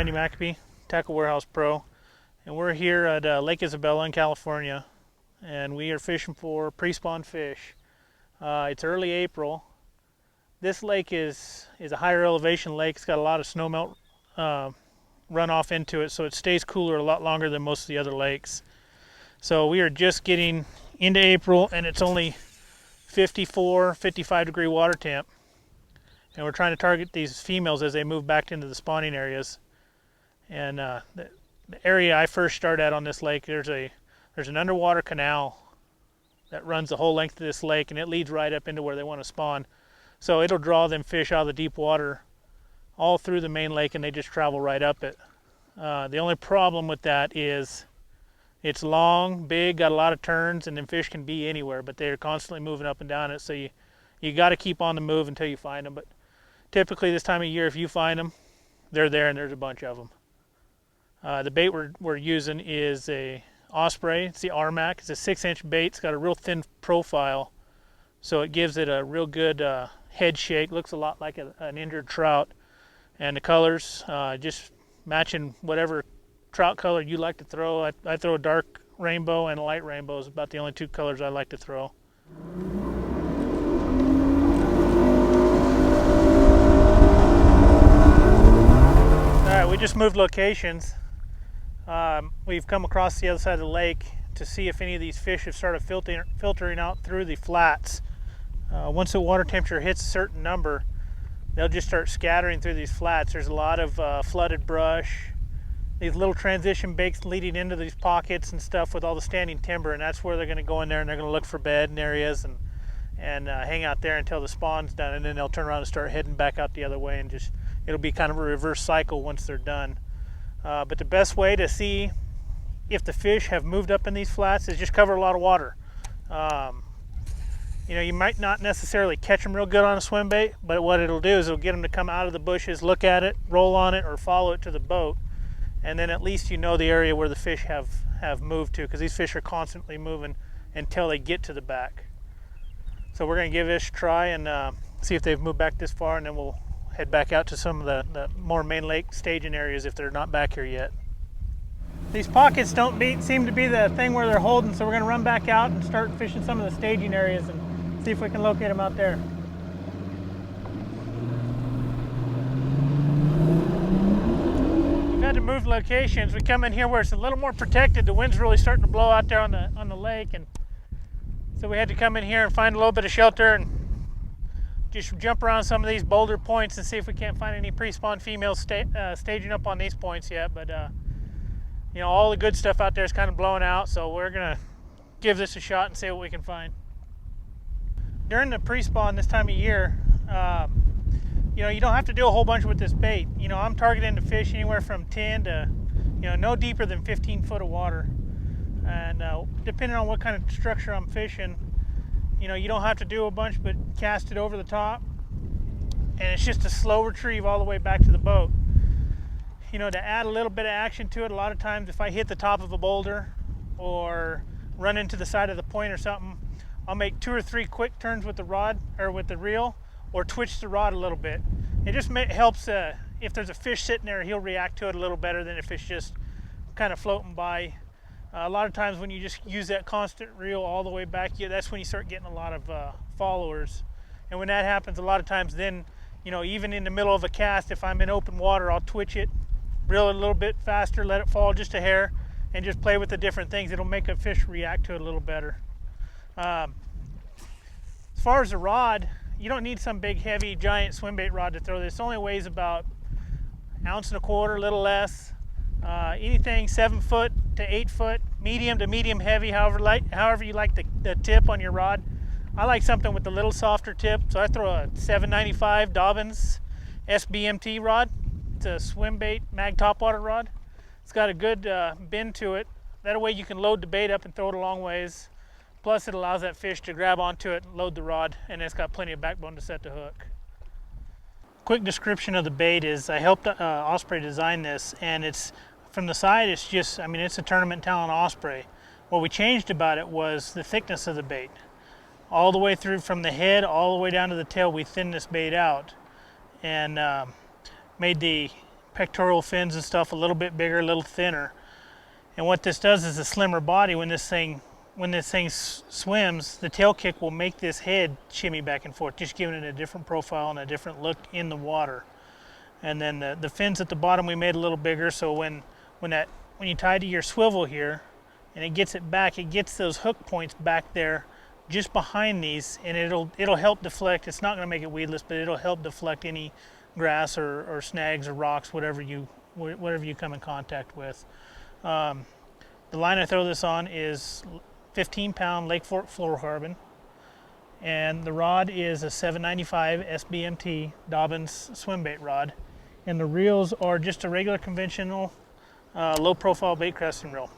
Randy McAbee, Tackle Warehouse Pro, and we're here at Lake Isabella in California, and we are fishing for pre-spawn fish. It's early April. This lake is a higher elevation lake. It's got a lot of snowmelt runoff into it, so it stays cooler a lot longer than most of the other lakes. So we are just getting into April, and it's only 54, 55 degree water temp. And we're trying to target these females as they move back into the spawning areas. And the area I first started at on this lake, there's an underwater canal that runs the whole length of this lake, and it leads right up into where they want to spawn. So it'll draw them fish out of the deep water all through the main lake, and they just travel right up it. The only problem with that is it's long, big, got a lot of turns, and then fish can be anywhere, but they're constantly moving up and down it, so you got to keep on the move until you find them. But typically this time of year, if you find them, they're there, and there's a bunch of them. The bait we're using is a Osprey. It's the rMac. It's a 6-inch bait. It's got a real thin profile, so it gives it a real good head shake. Looks a lot like an injured trout. And the colors, just matching whatever trout color you like to throw. I throw a dark rainbow and a light rainbow is about the only two colors I like to throw. Alright, we just moved locations. We've come across the other side of the lake to see if any of these fish have started filtering out through the flats. Once the water temperature hits a certain number, they'll just start scattering through these flats. There's a lot of flooded brush, these little transition bakes leading into these pockets and stuff with all the standing timber, and that's where they're going to go in there, and they're going to look for bed and areas and hang out there until the spawn's done, and then they'll turn around and start heading back out the other way, and just it'll be kind of a reverse cycle once they're done. But the best way to see if the fish have moved up in these flats is just cover a lot of water. You know, you might not necessarily catch them real good on a swim bait, but what it'll do is it'll get them to come out of the bushes, look at it, roll on it, or follow it to the boat, and then at least you know the area where the fish have moved to, because these fish are constantly moving until they get to the back. So we're going to give this a try and see if they've moved back this far, and then we'll head back out to some of the more main lake staging areas if they're not back here yet. These pockets don't seem to be the thing where they're holding, so we're going to run back out and start fishing some of the staging areas and see if we can locate them out there. We've had to move locations. We come in here where it's a little more protected. The wind's really starting to blow out there on the lake, and so we had to come in here and find a little bit of shelter and just jump around some of these boulder points and see if we can't find any pre-spawn females staging up on these points yet. But you know, all the good stuff out there is kind of blowing out, so we're gonna give this a shot and see what we can find. During the pre-spawn this time of year, you know, you don't have to do a whole bunch with this bait. You know, I'm targeting to fish anywhere from 10 to, you know, no deeper than 15 foot of water. And depending on what kind of structure I'm fishing, you know, you don't have to do a bunch but cast it over the top, and it's just a slow retrieve all the way back to the boat. You know, to add a little bit of action to it, a lot of times if I hit the top of a boulder or run into the side of the point or something, I'll make 2 or 3 quick turns with the rod or with the reel, or twitch the rod a little bit. It just helps if there's a fish sitting there, he'll react to it a little better than if it's just kind of floating by. A lot of times when you just use that constant reel all the way back, that's when you start getting a lot of followers. And when that happens, a lot of times then, you know, even in the middle of a cast, if I'm in open water, I'll twitch it, reel it a little bit faster, let it fall just a hair, and just play with the different things. It'll make a fish react to it a little better. As far as the rod, you don't need some big, heavy, giant swim bait rod to throw this. It only weighs about 1.25 ounces, a little less. Anything 7 foot to 8 foot, medium to medium heavy, however you like the tip on your rod. I like something with a little softer tip, so I throw a 795 Dobbins SBMT rod. It's a swim bait mag topwater rod. It's got a good bend to it. That way you can load the bait up and throw it a long ways. Plus it allows that fish to grab onto it, load the rod, and it's got plenty of backbone to set the hook. Quick description of the bait is I helped Osprey design this, and it's from the side, it's just, I mean, it's a tournament talent Osprey. What we changed about it was the thickness of the bait. All the way through from the head all the way down to the tail, we thinned this bait out and made the pectoral fins and stuff a little bit bigger, a little thinner. And what this does is a slimmer body. When this thing swims, the tail kick will make this head shimmy back and forth, just giving it a different profile and a different look in the water. And then the fins at the bottom we made a little bigger, so when you tie to your swivel here and it gets it back, it gets those hook points back there just behind these, and it'll help deflect. It's not going to make it weedless, but it'll help deflect any grass or snags or rocks, whatever you come in contact with. The line I throw this on is 15-pound Lake Fork fluorocarbon, and the rod is a 795 SBMT Dobbins Swimbait rod, and the reels are just a regular conventional low-profile bait casting reel.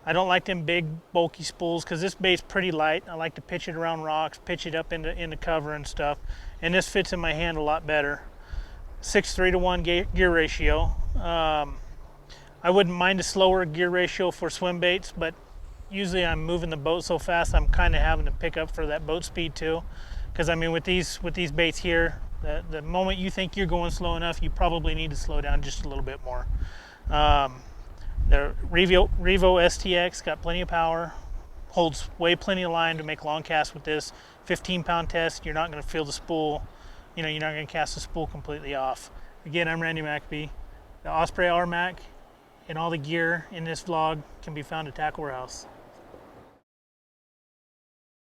I don't like them big bulky spools because this bait's pretty light. I like to pitch it around rocks, pitch it up into cover and stuff, and this fits in my hand a lot better. 6:3 to 1 gear ratio. I wouldn't mind a slower gear ratio for swim baits, but usually I'm moving the boat so fast I'm kind of having to pick up for that boat speed too. Because I mean, with these baits here, the moment you think you're going slow enough, you probably need to slow down just a little bit more. The Revo STX got plenty of power, holds way plenty of line to make long casts with this. 15-pound test, you're not going to feel the spool. You know, you're not going to cast the spool completely off. Again, I'm Randy McAbee. The Osprey rMac and all the gear in this vlog can be found at Tackle Warehouse.